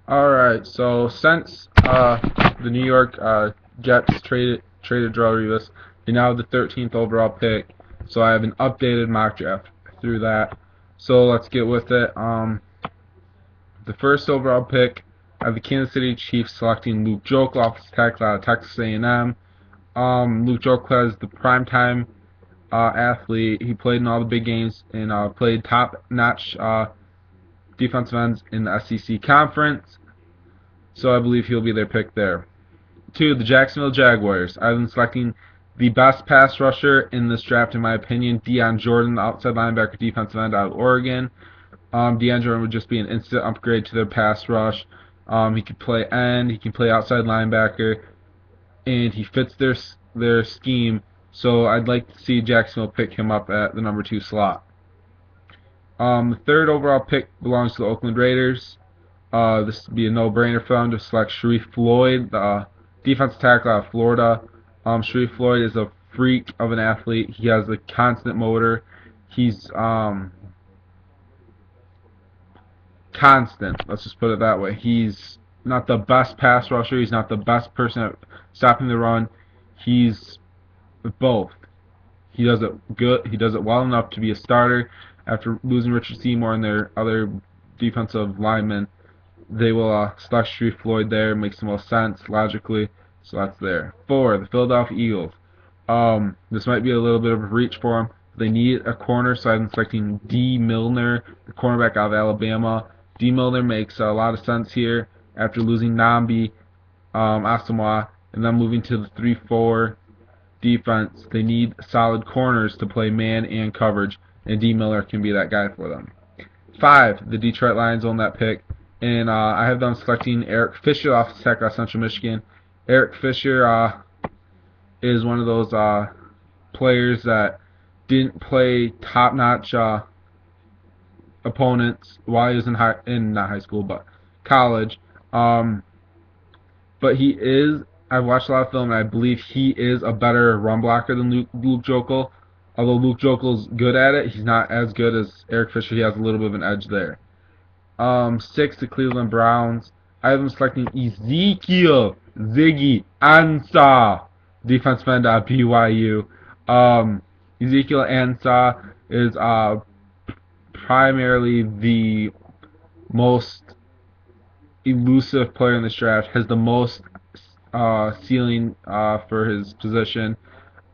Alright, so since the New York Jets traded Darrelle Revis, they now have the 13th overall pick. So I have an updated mock draft through that. So let's get with it. The first overall pick, I have the Kansas City Chiefs selecting Luke Joeckel, offensive tackle out of Texas A&M. Luke Joeckel is the primetime athlete. He played in all the big games and played top-notch defensive ends in the SEC conference. So I believe he'll be their pick there. 2, the Jacksonville Jaguars. I've been selecting the best pass rusher in this draft, in my opinion, Deion Jordan, the outside linebacker defensive end out of Oregon. Deion Jordan would just be an instant upgrade to their pass rush. He could play end, he can play outside linebacker, and he fits their scheme. So I'd like to see Jacksonville pick him up at the number 2 slot. The third overall pick belongs to the Oakland Raiders. This would be a no-brainer for them to select Sharif Floyd, the defensive tackle out of Florida. Sharif Floyd is a freak of an athlete. He has a constant motor. He's constant. Let's just put it that way. He's not the best pass rusher. He's not the best person at stopping the run. He's both. He does it good. He does it well enough to be a starter. After losing Richard Seymour and their other defensive linemen, they will select Sharif Floyd there. Makes the most sense logically. So that's there. 4, the Philadelphia Eagles. This might be a little bit of a reach for them. They need a corner, so I'm selecting D. Milner, the cornerback out of Alabama. D. Milner makes a lot of sense here after losing Nambi Asamoah and then moving to the 3-4 defense. They need solid corners to play man and coverage, and D. Miller can be that guy for them. 5, the Detroit Lions own that pick, and I have them selecting Eric Fisher off the tackle out of Central Michigan. Eric Fisher is one of those players that didn't play top-notch opponents while he was in not high school but college. But he is. I've watched a lot of film, and I believe he is a better run blocker than Luke Joeckel. Although Luke Joeckel's good at it, he's not as good as Eric Fisher. He has a little bit of an edge there. 6, the Cleveland Browns. I have them selecting Ezekiel Ziggy Ansah, defensive end at BYU. Ezekiel Ansah is primarily the most elusive player in this draft, has the most ceiling for his position.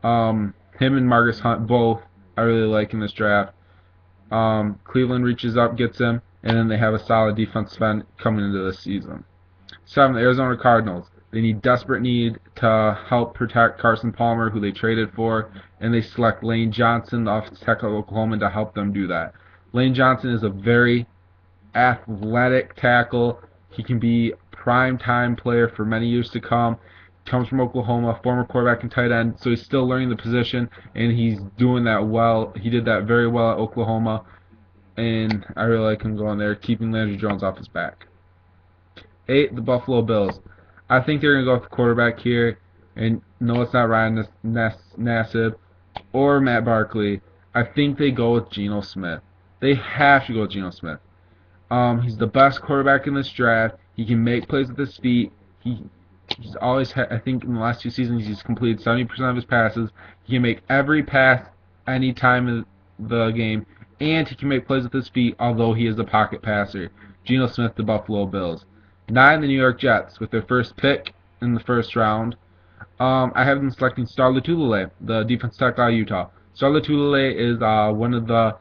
Him and Marcus Hunt both I really like in this draft. Cleveland reaches up, gets him, and then they have a solid defensive end coming into this season. 7, the Arizona Cardinals. They need desperate need to help protect Carson Palmer, who they traded for, and they select Lane Johnson, the offensive tackle of Oklahoma, to help them do that. Lane Johnson is a very athletic tackle. He can be a prime-time player for many years to come. Comes from Oklahoma, former quarterback and tight end, so he's still learning the position, and he's doing that well. He did that very well at Oklahoma, and I really like him going there, keeping Landry Jones off his back. 8, the Buffalo Bills. I think they're going to go with the quarterback here, and no, it's not Ryan Nassib or Matt Barkley. I think they go with Geno Smith. They have to go with Geno Smith. He's the best quarterback in this draft. He can make plays with his feet. He's always I think in the last 2 seasons he's completed 70% of his passes. He can make every pass any time in the game, and he can make plays with his feet, although he is a pocket passer. Geno Smith, the Buffalo Bills. 9, the New York Jets, with their first pick in the first round. I have them selecting Star Lotulelei, the defensive tackle out of Utah. Star Lotulelei is one of the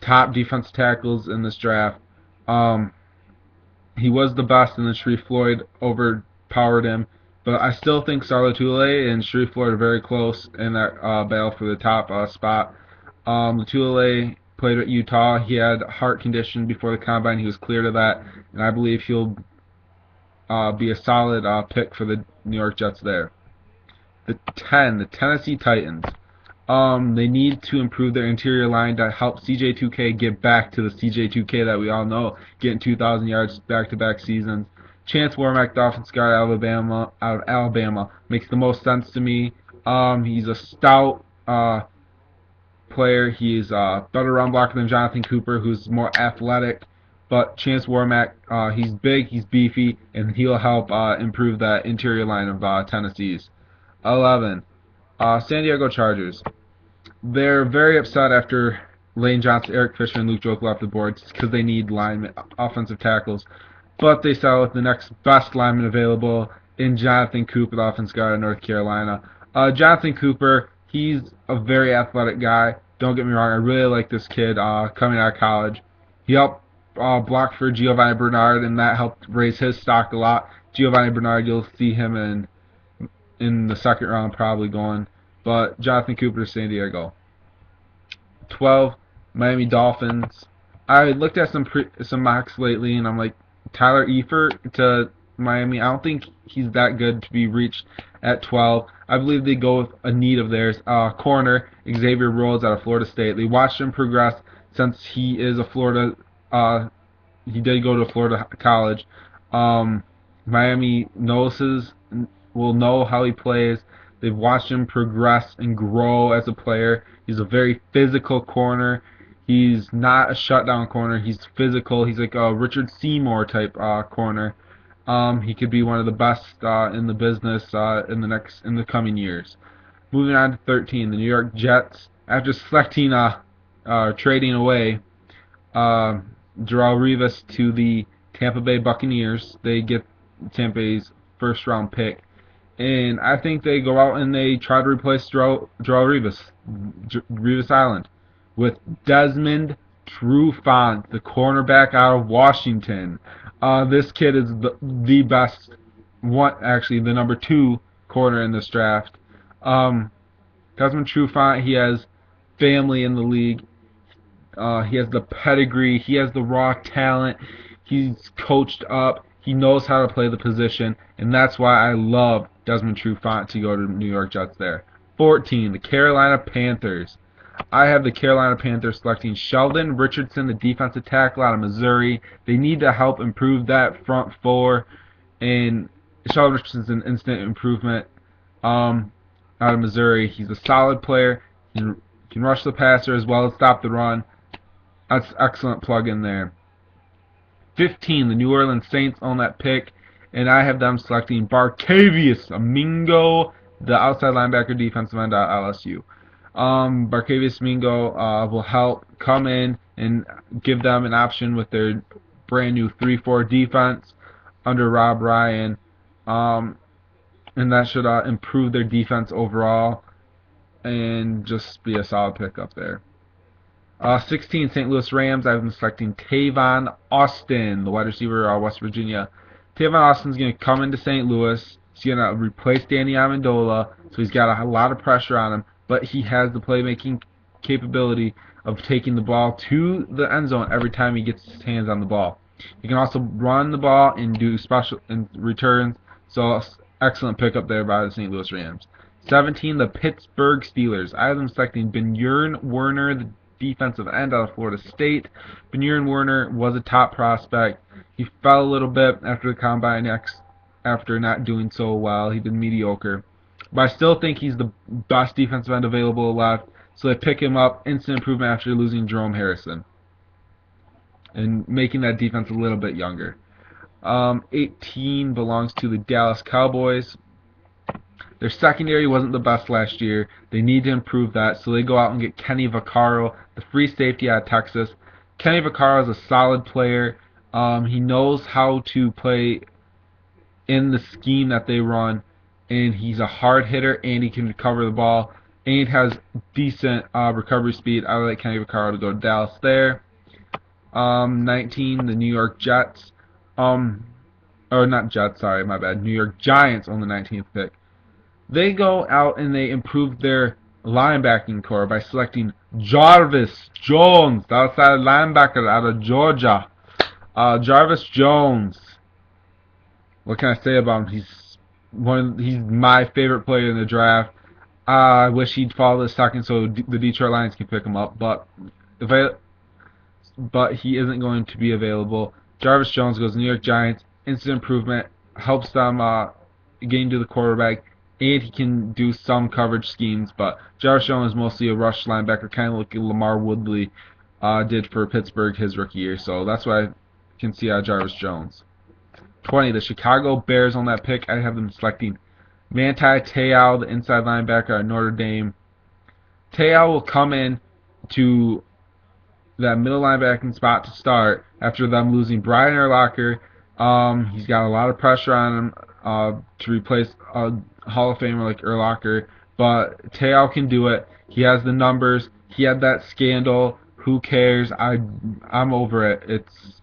top defensive tackles in this draft. He was the best, and then Sharif Floyd overpowered him. But I still think Star Lotulelei and Sharif Floyd are very close in that battle for the top spot. Lotulelei played at Utah. He had heart condition before the combine. He was cleared of that, and I believe he'll be a solid pick for the New York Jets there. The 10, the Tennessee Titans. They need to improve their interior line to help CJ2K get back to the CJ2K that we all know, getting 2,000 yards back-to-back seasons. Chance Warmack, the offensive guard out of Alabama, makes the most sense to me. He's a stout player. He's a better run blocker than Jonathan Cooper, who's more athletic. but Chance Warmack, he's big, he's beefy, and he'll help improve that interior line of Tennessee's. 11. San Diego Chargers. They're very upset after Lane Johnson, Eric Fisher, and Luke Joeckel left the board because they need linemen, offensive tackles. But they settled with the next best lineman available in Jonathan Cooper, the offensive guard of North Carolina. Jonathan Cooper, he's a very athletic guy. Don't get me wrong, I really like this kid coming out of college. He helped block for Giovanni Bernard, and that helped raise his stock a lot. Giovanni Bernard, you'll see him in the second round probably going. But Jonathan Cooper to San Diego. 12, Miami Dolphins. I looked at some mocks lately, and I'm like, Tyler Eifert to Miami. I don't think he's that good to be reached at 12. I believe they go with a need of theirs. Corner, Xavier Rhodes out of Florida State. They watched him progress since he is a Florida. He did go to Florida college. Miami will know how he plays. They've watched him progress and grow as a player. He's a very physical corner. He's not a shutdown corner. He's physical. He's like a Richard Seymour type corner. He could be one of the best in the business in the coming years. Moving on to 13, the New York Jets. After selecting trading away Darrelle Revis to the Tampa Bay Buccaneers, they get Tampa Bay's first round pick. And I think they go out and they try to replace Darrelle Revis Island, with Desmond Trufant, the cornerback out of Washington. This kid is the best, the number 2 corner in this draft. Desmond Trufant, he has family in the league. He has the pedigree. He has the raw talent. He's coached up. He knows how to play the position, and that's why I love Desmond Trufant to go to New York Jets there. 14, the Carolina Panthers. I have the Carolina Panthers selecting Sheldon Richardson, the defensive tackle out of Missouri. They need to help improve that front four, and Sheldon Richardson's an instant improvement out of Missouri. He's a solid player. He can rush the passer as well as stop the run. That's excellent plug in there. 15, the New Orleans Saints own that pick, and I have them selecting Barkevious Mingo, the outside linebacker defensive end at LSU. Barkevious Mingo will help come in and give them an option with their brand new 3-4 defense under Rob Ryan, and that should improve their defense overall and just be a solid pickup there. 16, St. Louis Rams. I've been selecting Tavon Austin, the wide receiver out of West Virginia. Tavon Austin's going to come into St. Louis. He's going to replace Danny Amendola, so he's got a lot of pressure on him, but he has the playmaking capability of taking the ball to the end zone every time he gets his hands on the ball. He can also run the ball and do special returns, so excellent pickup there by the St. Louis Rams. 17, the Pittsburgh Steelers. I have them selecting Benjurn Werner, the defensive end out of Florida State. Benjurn Werner was a top prospect. He fell a little bit after the combine after not doing so well. He did mediocre. But I still think he's the best defensive end available left, so they pick him up, instant improvement after losing Jerome Harrison and making that defense a little bit younger. 18 belongs to the Dallas Cowboys. Their secondary wasn't the best last year. They need to improve that, so they go out and get Kenny Vaccaro, the free safety out of Texas. Kenny Vaccaro is a solid player. He knows how to play in the scheme that they run, and he's a hard hitter, and he can recover the ball, and has decent recovery speed. I would like Kenny Vaccaro to go to Dallas there. 19, the New York Jets. Not Jets, sorry, my bad. New York Giants on the 19th pick. They go out and they improve their linebacking core by selecting Jarvis Jones, the outside linebacker out of Georgia. Jarvis Jones. What can I say about him? He's my favorite player in the draft. I wish he'd fall to the second so the Detroit Lions can pick him up, but he isn't going to be available. Jarvis Jones goes to New York Giants. Instant improvement, helps them gain to the quarterback, and he can do some coverage schemes. But Jarvis Jones is mostly a rush linebacker, kind of like Lamar Woodley did for Pittsburgh his rookie year. So that's why can see out of Jarvis Jones. 20, the Chicago Bears on that pick. I have them selecting Manti Te'o, the inside linebacker at Notre Dame. Te'o will come in to that middle linebacking spot to start after them losing Brian Urlacher. He's got a lot of pressure on him to replace a Hall of Famer like Urlacher, but Te'o can do it. He has the numbers. He had that scandal. Who cares? I'm over it.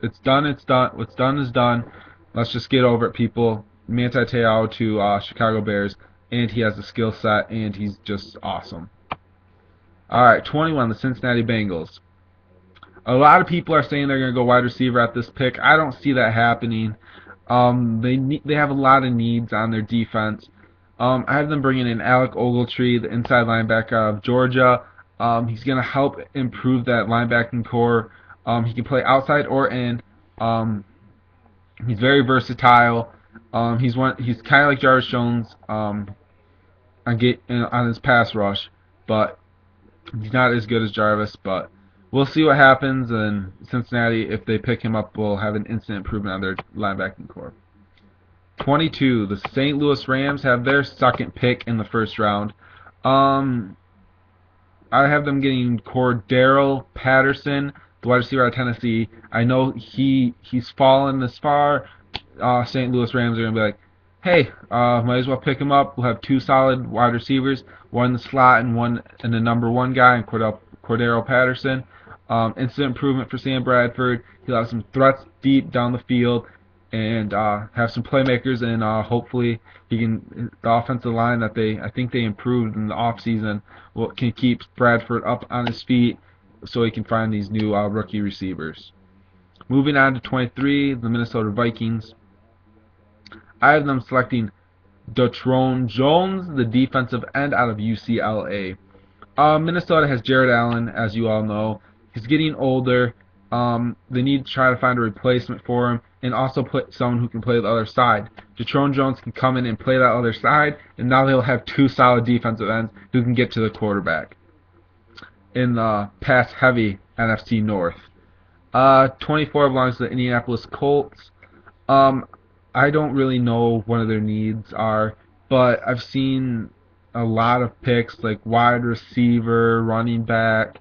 It's done. It's done. What's done is done. Let's just get over it, people. Manti Te'o to Chicago Bears, and he has the skill set, and he's just awesome. All right, 21, the Cincinnati Bengals. A lot of people are saying they're going to go wide receiver at this pick. I don't see that happening. They have a lot of needs on their defense. I have them bringing in Alec Ogletree, the inside linebacker of Georgia. He's going to help improve that linebacking core. He can play outside or in. He's very versatile. He's kind of like Jarvis Jones on his pass rush, but he's not as good as Jarvis. But we'll see what happens. And Cincinnati, if they pick him up, will have an instant improvement on their linebacking core. 22, the St. Louis Rams have their second pick in the first round. I have them getting Cordarrelle Patterson, the wide receiver out of Tennessee. I know he's fallen this far. St. Louis Rams are going to be like, hey, might as well pick him up. We'll have two solid wide receivers, one in the slot and one in the number one guy, and Cordarrelle Patterson. Instant improvement for Sam Bradford. He'll have some threats deep down the field and have some playmakers, and hopefully the offensive line that I think they improved in the offseason can keep Bradford up on his feet so he can find these new rookie receivers. Moving on to 23, the Minnesota Vikings. I have them selecting Datrone Jones, the defensive end out of UCLA. Minnesota has Jared Allen, as you all know. He's getting older. They need to try to find a replacement for him and also put someone who can play the other side. Datrone Jones can come in and play that other side, and now they'll have two solid defensive ends who can get to the quarterback in the pass-heavy NFC North. 24 belongs to the Indianapolis Colts. I don't really know what their needs are, but I've seen a lot of picks like wide receiver, running back,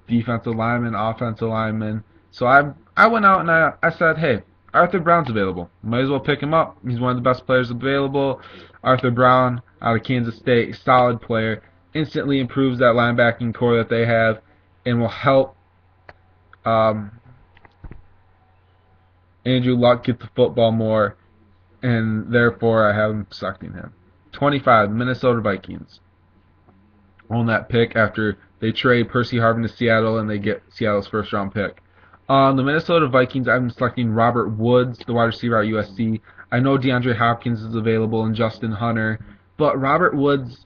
defensive lineman, offensive lineman. So I went out and I said, hey, Arthur Brown's available. Might as well pick him up. He's one of the best players available. Arthur Brown out of Kansas State, solid player. Instantly improves that linebacking core that they have and will help Andrew Luck get the football more, and therefore I have him selecting him. 25, Minnesota Vikings on that pick after they trade Percy Harvin to Seattle and they get Seattle's first round pick. The Minnesota Vikings, I'm selecting Robert Woods, the wide receiver at USC. I know DeAndre Hopkins is available and Justin Hunter, but Robert Woods,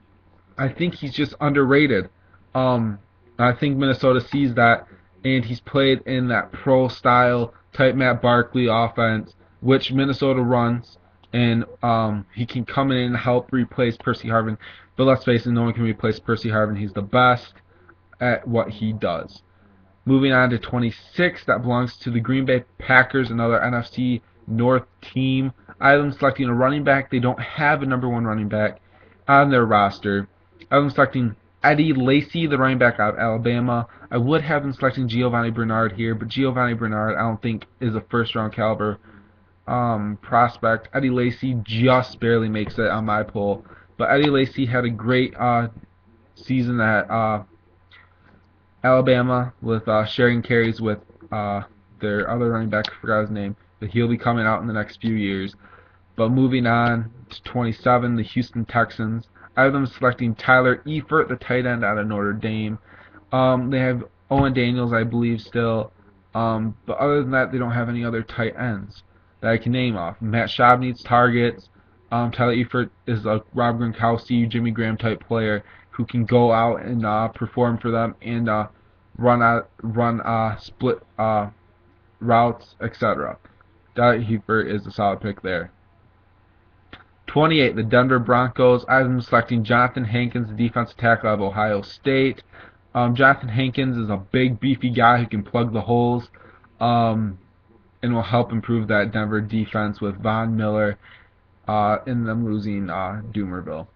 I think he's just underrated. I think Minnesota sees that, and he's played in that pro-style type Matt Barkley offense, which Minnesota runs, and he can come in and help replace Percy Harvin. But let's face it, no one can replace Percy Harvin. He's the best at what he does. Moving on to 26, that belongs to the Green Bay Packers, another NFC North team. I have them selecting a running back. They don't have a number one running back on their roster. I have them selecting Eddie Lacy, the running back out of Alabama. I would have them selecting Giovanni Bernard here, but Giovanni Bernard I don't think is a first-round caliber prospect. Eddie Lacy just barely makes it on my poll. But Eddie Lacy had a great season at Alabama with sharing carries with their other running back, I forgot his name, but he'll be coming out in the next few years. But moving on to 27, the Houston Texans. I have them selecting Tyler Eifert, the tight end out of Notre Dame. They have Owen Daniels, I believe, still. But other than that, they don't have any other tight ends that I can name off. Matt Schaub needs targets. Tyler Eifert is a Rob Gronkowski, Jimmy Graham type player who can go out and perform for them and run split routes, etc. Tyler Eifert is a solid pick there. 28, the Denver Broncos. I'm selecting Jonathan Hankins, the defensive tackle of Ohio State. Jonathan Hankins is a big, beefy guy who can plug the holes. and will help improve that Denver defense with Von Miller and them losing Doomerville.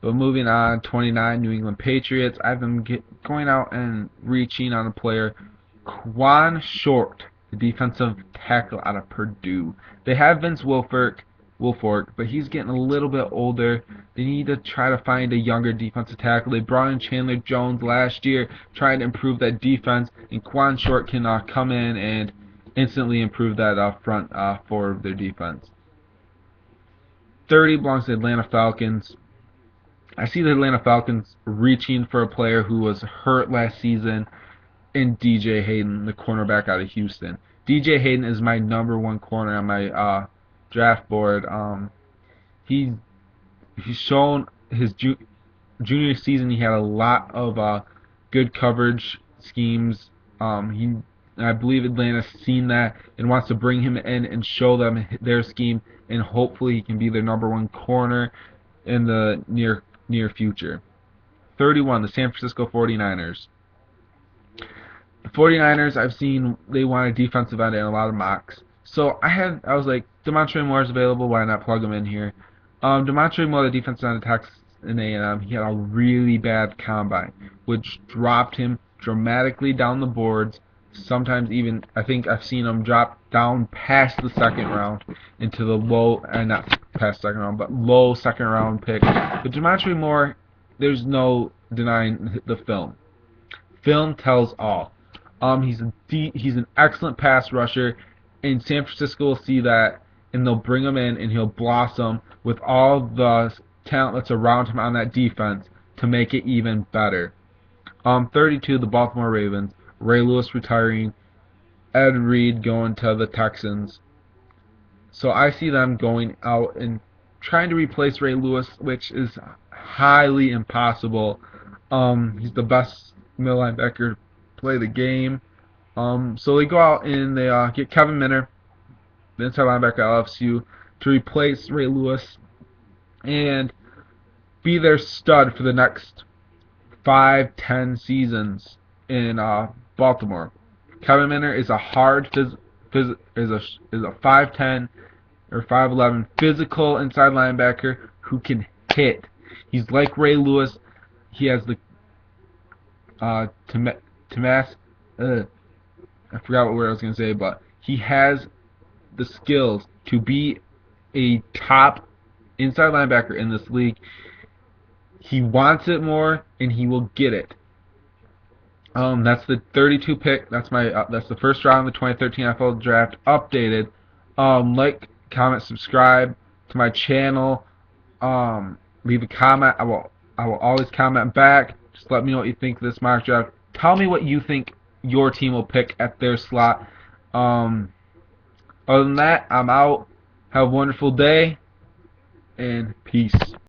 But moving on, 29, New England Patriots. I've been going out and reaching on a player, Quan Short, the defensive tackle out of Purdue. They have Vince Wilfork, but he's getting a little bit older. They need to try to find a younger defensive tackle. They brought in Chandler Jones last year, trying to improve that defense, and Quan Short can come in and instantly improve that front four of their defense. 30 belongs to the Atlanta Falcons. I see the Atlanta Falcons reaching for a player who was hurt last season in DJ Hayden, the cornerback out of Houston. DJ Hayden is my number one corner on my draft board. He's shown his junior season he had a lot of good coverage schemes. I believe Atlanta's seen that and wants to bring him in and show them their scheme, and hopefully he can be their number one corner in the near future. 31, the San Francisco 49ers. The 49ers, I've seen they want a defensive end in a lot of mocks. So I was like, Demontre Moore's available, why not plug him in here? Demontre Moore, the defensive end of Texas A&M, he had a really bad combine, which dropped him dramatically down the boards. Sometimes even, I think I've seen him drop down past the second round into the low, not past second round, but low second round pick. But Demontre Moore, there's no denying the film. Film tells all. He's an excellent pass rusher, and San Francisco will see that, and they'll bring him in, and he'll blossom with all the talent that's around him on that defense to make it even better. 32, the Baltimore Ravens. Ray Lewis retiring, Ed Reed going to the Texans. So I see them going out and trying to replace Ray Lewis, which is highly impossible. He's the best middle linebacker to play the game. So they go out and they get Kevin Minter, the inside linebacker at LSU, to replace Ray Lewis and be their stud for the next 5-10 seasons in Baltimore. Kevin Minter is a hard is a 5'10" or 5'11" physical inside linebacker who can hit. He's like Ray Lewis. He has the I forgot what word I was going to say, but he has the skills to be a top inside linebacker in this league. He wants it more, and he will get it. That's the 32 pick. That's the first round of the 2013 NFL Draft updated. Like, comment, subscribe to my channel. Leave a comment. I will always comment back. Just let me know what you think of this mock draft. Tell me what you think your team will pick at their slot. Other than that, I'm out. Have a wonderful day, and peace.